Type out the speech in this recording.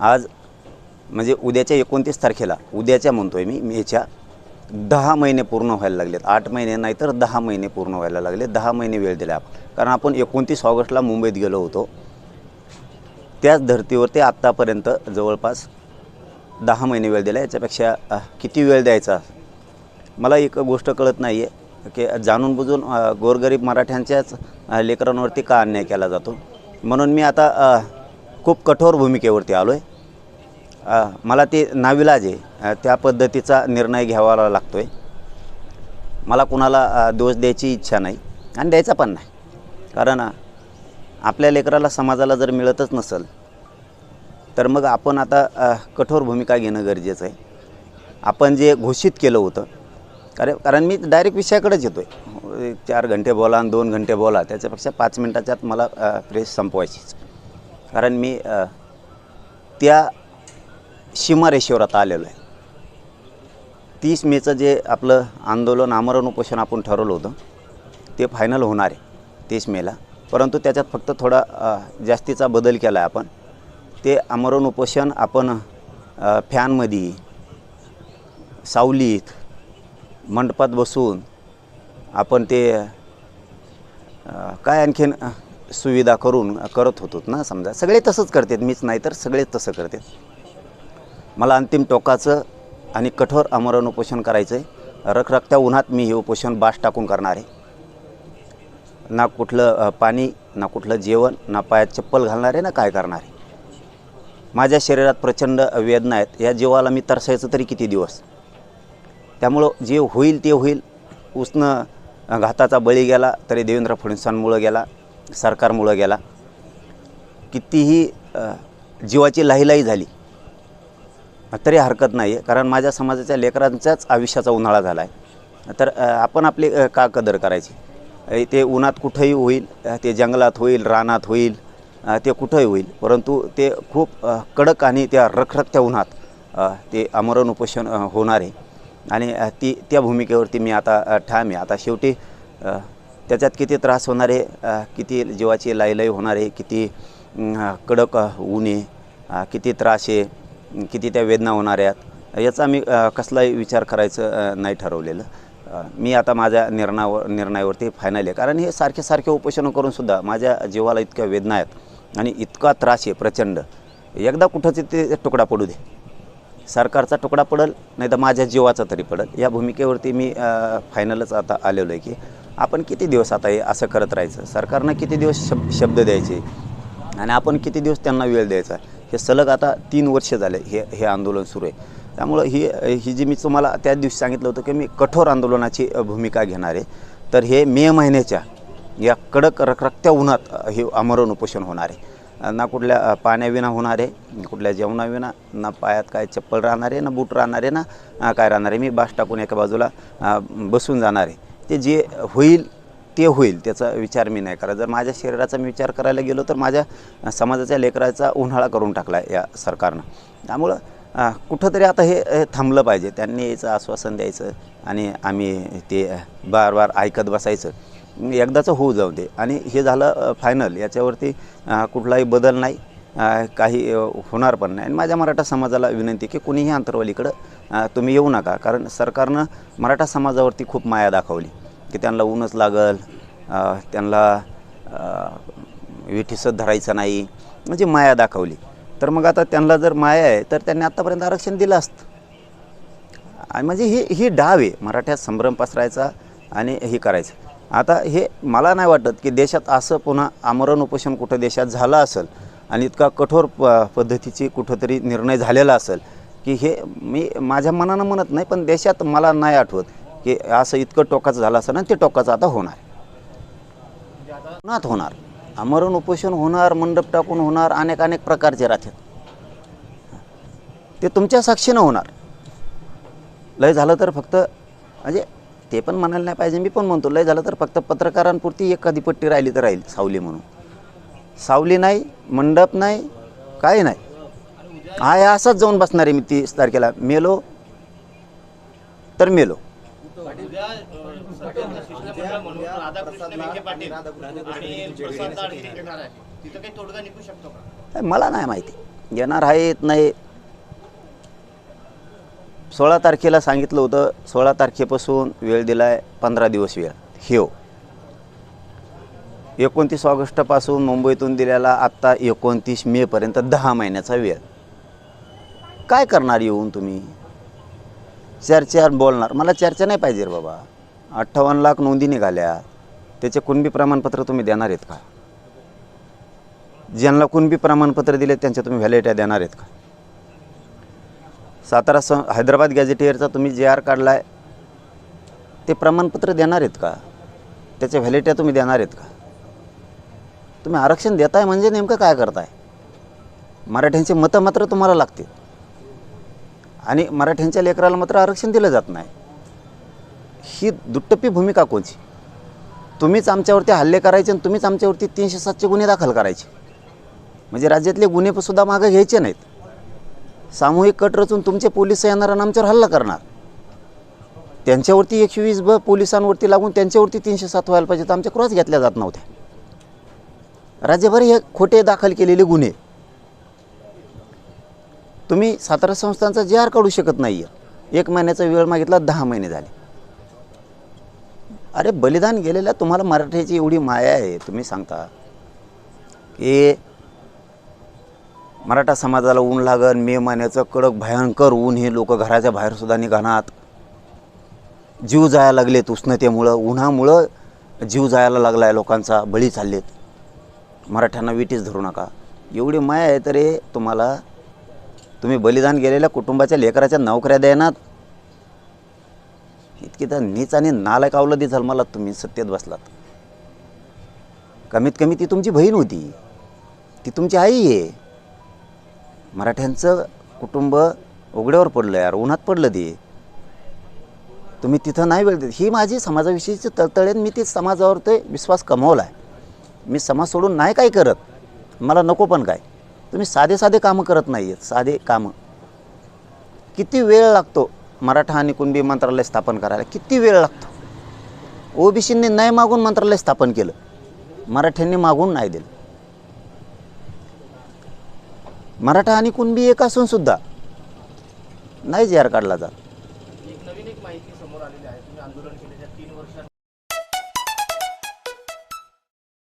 आज म्हणजे उद्याच्या 29 तारखेला, उद्याच्या म्हणतोय मी, मेच्या 10 महिने पूर्ण व्हायला लागलेत. 8 महिने नाही तर 10 महिने पूर्ण व्हायला लागले. 10 महिने वेळ दिला आपण, कारण आपण 29 ऑगस्टला मुंबईत गेलो होतो. त्याच धर्तीवरती आत्तापर्यंत जवळपास 10 महिने वेळ दिला. याच्यापेक्षा किती वेळ द्यायचा मला एक गोष्ट कळत नाही आहे की जाणून बुजून गोरगरीब मराठ्यांच्याच लेकरांवरती का अन्याय केला जातो. म्हणून मी आता खूप कठोर भूमिकेवरती आलो आहे. मला ते नाविलाज आहे, त्या पद्धतीचा निर्णय घ्यावा लागतो आहे. मला कुणाला दोष द्यायची इच्छा नाही आणि द्यायचा पण नाही, कारण आपल्या लेकराला समाजाला जर मिळतच नसेल तर मग आपण आता कठोर भूमिका घेणं गरजेचं आहे. आपण जे घोषित केलं होतं, कारण मी डायरेक्ट विषयाकडेच येतो आहे. 4 घंटे बोला आणि 2 घंटे बोला, त्याच्यापेक्षा 5 मिनटाच्यात मला प्रेस संपवायचीच. कारण मी त्या सीमारेषेवर आता आलेलो आहे. 30 मेचं जे आपलं आंदोलन, आमरण उपोषण आपण ठरवलं होतं ते फायनल होणार आहे 30 मेला. परंतु त्याच्यात फक्त थोडा जास्तीचा बदल केला आहे आपण. ते आमरण उपोषण आपण फॅनमध्ये, सावलीत, मंडपात बसून आपण ते काय आणखीन सुविधा करून करत होतो ना. समजा सगळे तसंच करतात, मीच नाही तर सगळेच तसं करतात. मला अंतिम टोकाचं आणि कठोर आमरण उपोषण करायचं आहे. रखरखत्या उन्हात मी हे उपोषण बास टाकून करणार आहे. ना कुठलं पाणी, ना कुठलं जेवण, ना पायात चप्पल घालणार आहे, ना काय करणार आहे. माझ्या शरीरात प्रचंड वेदना आहेत. या जीवाला मी तरसायचं तरी किती दिवस. त्यामुळं जे होईल ते होईल. उसनं घाताचा बळी गेला तरी देवेंद्र फडणवीसांमुळं गेला, सरकारमुळं गेला. कितीही जीवाची लाहीलाही झाली तरी हरकत नाही आहे, कारण माझ्या समाजाच्या लेकरांच्याच आयुष्याचा उन्हाळा झाला आहे. तर आपण आपली का कदर करायची. ते उन्हात कुठंही होईल, ते जंगलात होईल, रानात होईल, ते कुठंही होईल, परंतु ते खूप कडक आणि त्या रखरखत्या उन्हात ते आमरण उपोषण होणार आहे. आणि त्या भूमिकेवरती मी आता ठाम आहे. आता शेवटी त्याच्यात किती त्रास होणार आहे, किती जीवाची लाहीलाही होणार आहे, किती कडक ऊन आहे, किती त्रास आहे, किती त्या वेदना होणार आहेत, याचा मी कसलाही विचार करायचं नाही ठरवलेलं. मी आता माझ्या निर्णयावरती फायनल आहे. कारण हे सारखे उपोषणं करूनसुद्धा माझ्या जीवाला इतक्या वेदना आहेत आणि इतका त्रास आहे प्रचंड. एकदा कुठंच ते तुकडा पडू दे, सरकारचा तुकडा पडेल नाही तर माझ्या जीवाचा तरी पडेल. या भूमिकेवरती मी फायनलच आता आलेलो आहे की आपण किती दिवस आता हे असं करत राहायचं. सरकारनं किती दिवस शब्द द्यायचे आणि आपण किती दिवस त्यांना वेळ द्यायचा. हे सलग आता 3 वर्ष झाले हे आंदोलन सुरू आहे. त्यामुळं ही जी मी तुम्हाला त्याच दिवशी सांगितलं होतं की मी कठोर आंदोलनाची भूमिका घेणार आहे. तर हे मे महिन्याच्या या कडक रखरखत्या उन्हात हे आमरण उपोषण होणार आहे. ना कुठल्या पाण्याविना होणार आहे, कुठल्या जेवणाविना, ना पायात काय चप्पल राहणार आहे, ना बूट राहणार आहे, ना काय राहणार आहे. मी बास टाकून एका बाजूला बसून जाणार आहे. ते जे होईल ते होईल, त्याचा विचार मी नाही करा. जर माझ्या शरीराचा मी विचार करायला गेलो तर माझ्या समाजाच्या लेकराचा उन्हाळा करून टाकला आहे या सरकारनं. त्यामुळं कुठंतरी आता हे थांबलं पाहिजे. त्यांनी याचं आश्वासन द्यायचं आणि आम्ही ते बार ऐकत बसायचं. एकदाचं होऊ जाऊ दे आणि हे झालं फायनल. याच्यावरती कुठलाही बदल नाही, काही होणार पण नाही. आणि माझ्या मराठा समाजाला विनंती की कुणीही अंतरवालीकडं तुम्ही येऊ नका. कारण सरकारनं मराठा समाजावरती खूप माया दाखवली की त्यांना ऊनच लागल, त्यांना विठीसच धरायचं नाही, म्हणजे माया दाखवली. तर मग आता त्यांना जर माया आहे तर त्यांनी आत्तापर्यंत आरक्षण दिलं असतं. आणि म्हणजे ही डाव आहे मराठ्यात संभ्रम पसरायचा आणि हे करायचं. आता हे मला नाही वाटत की देशात असं पुन्हा आमरण उपोषण कुठं देशात झालं असेल आणि इतका कठोर पद्धतीची कुठंतरी निर्णय झालेला असेल की हे मी माझ्या मनानं म्हणत नाही, पण देशात मला नाही आठवत की असं इतकं टोकाचं झालं असेल. आणि ते टोकाचं आता होणार, पुन्हात होणार. आमरण उपोषण होणार, मंडप टाकून होणार, अनेक प्रकारचे राहतात. ते तुमच्या साक्षीनं होणार. लय झालं तर फक्त म्हणजे ते पण म्हणायला नाही पाहिजे, मी पण म्हणतो लय झालं तर फक्त पत्रकारांपुरती एखादी पट्टी राहिली तर राहील, सावली म्हणून. सावली नाही, मंडप नाही, काही नाही. आहे असंच जाऊन बसणार आहे मी 30 तारखेला. मेलो तर मेलो. मला नाही माहिती. येणार आहेत नाही. 16 तारखेला सांगितलं होतं, 16 तारखेपासून वेळ दिला आहे, 15 दिवस वेळ. हो, 29 ऑगस्टपासून मुंबईतून दिलेला आत्ता 29 मेपर्यंत 10 महिन्याचा वेळ. काय करणार येऊन तुम्ही? चर्चा बोलणार. मला चर्चा नाही पाहिजे रे बाबा. 58 लाख नोंदी निघाल्या, त्याचे कुणबी प्रमाणपत्र तुम्ही देणार आहेत का? ज्यांना कुणबी प्रमाणपत्र दिले त्यांच्या तुम्ही व्हॅलिडिटी देणार आहेत का? हैदराबाद गॅझेटियरचा तुम्ही JR काढला आहे, ते प्रमाणपत्र देणार आहेत का? त्याच्या व्हॅलिडिटी तुम्ही देणार आहेत का? तुम्ही आरक्षण देताय म्हणजे नेमकं काय करताय? मराठ्यांचे मतं मात्र तुम्हाला लागतील आणि मराठ्यांच्या लेकराला मात्र आरक्षण दिलं जात नाही. ही दुट्टप्पी भूमिका कोणची? तुम्हीच आमच्यावरती हल्ले करायचे आणि तुम्हीच आमच्यावरती 307चे गुन्हे दाखल करायचे. म्हणजे राज्यातले गुन्हेसुद्धा मागं घ्यायचे नाहीत. सामूहिक कट रचून तुमचे पोलिस येणार आणि आमच्यावर हल्ला करणार. त्यांच्यावरती 120 पोलिसांवरती लागून त्यांच्यावरती 307 व्हायला पाहिजे, तर आमच्या क्रॉस घेतल्या जात नव्हत्या. राज्यभर हे खोटे दाखल केलेले गुन्हे. तुम्ही 17 संस्थांचा JR काढू शकत नाही आहे. 1 महिन्याचा वेळ मागितला, 10 महिने झाले. अरे बलिदान गेलेल्या तुम्हाला मराठ्याची एवढी माया आहे, तुम्ही सांगता की मराठा समाजाला ऊन लागन, मे महिन्याचं कडक भयंकर ऊन, हे लोक घराच्या बाहेरसुद्धा निघाणात. जीव जायला लागलेत उष्णतेमुळं, उन्हामुळं जीव जायला लागला आहे लोकांचा, बळी चाललेत. मराठ्यांना विटीच धरू नका. एवढी माया आहे तरी तुम्हाला, तुम्ही बलिदान गेलेल्या कुटुंबाच्या लेकराच्या नोकऱ्या देणार. इतकी तर नीच आणि नालायक अवलदी जन्माला तुम्ही सत्तेत बसलात. कमीत कमी ती तुमची बहीण होती, ती तुमची आई आहे. मराठ्यांचं कुटुंब उघड्यावर पडलं यार, उन्हात पडलं ते. तुम्ही तिथं नाही वेळ देत. ही माझी समाजाविषयीची तळतळेन, मी ती समाजावर ते विश्वास कमावला आहे. मी समाज सोडून नाही काय करत, मला नको पण काय. तुम्ही साधे साधे कामं करत नाही आहेत. साधे कामं किती वेळ लागतो मराठा आणि कुणबी मंत्रालय स्थापन करायला, किती वेळ लागतो. OBCंनी नाही मागून मंत्रालय स्थापन केलं, मराठ्यांनी मागून नाही दिलं. मराठा आणि कुणबी एक असून सुद्धा नाही JR काढला जात. एक नवीन माहिती समोर आलेली आहे. तुम्ही आंदोलन केले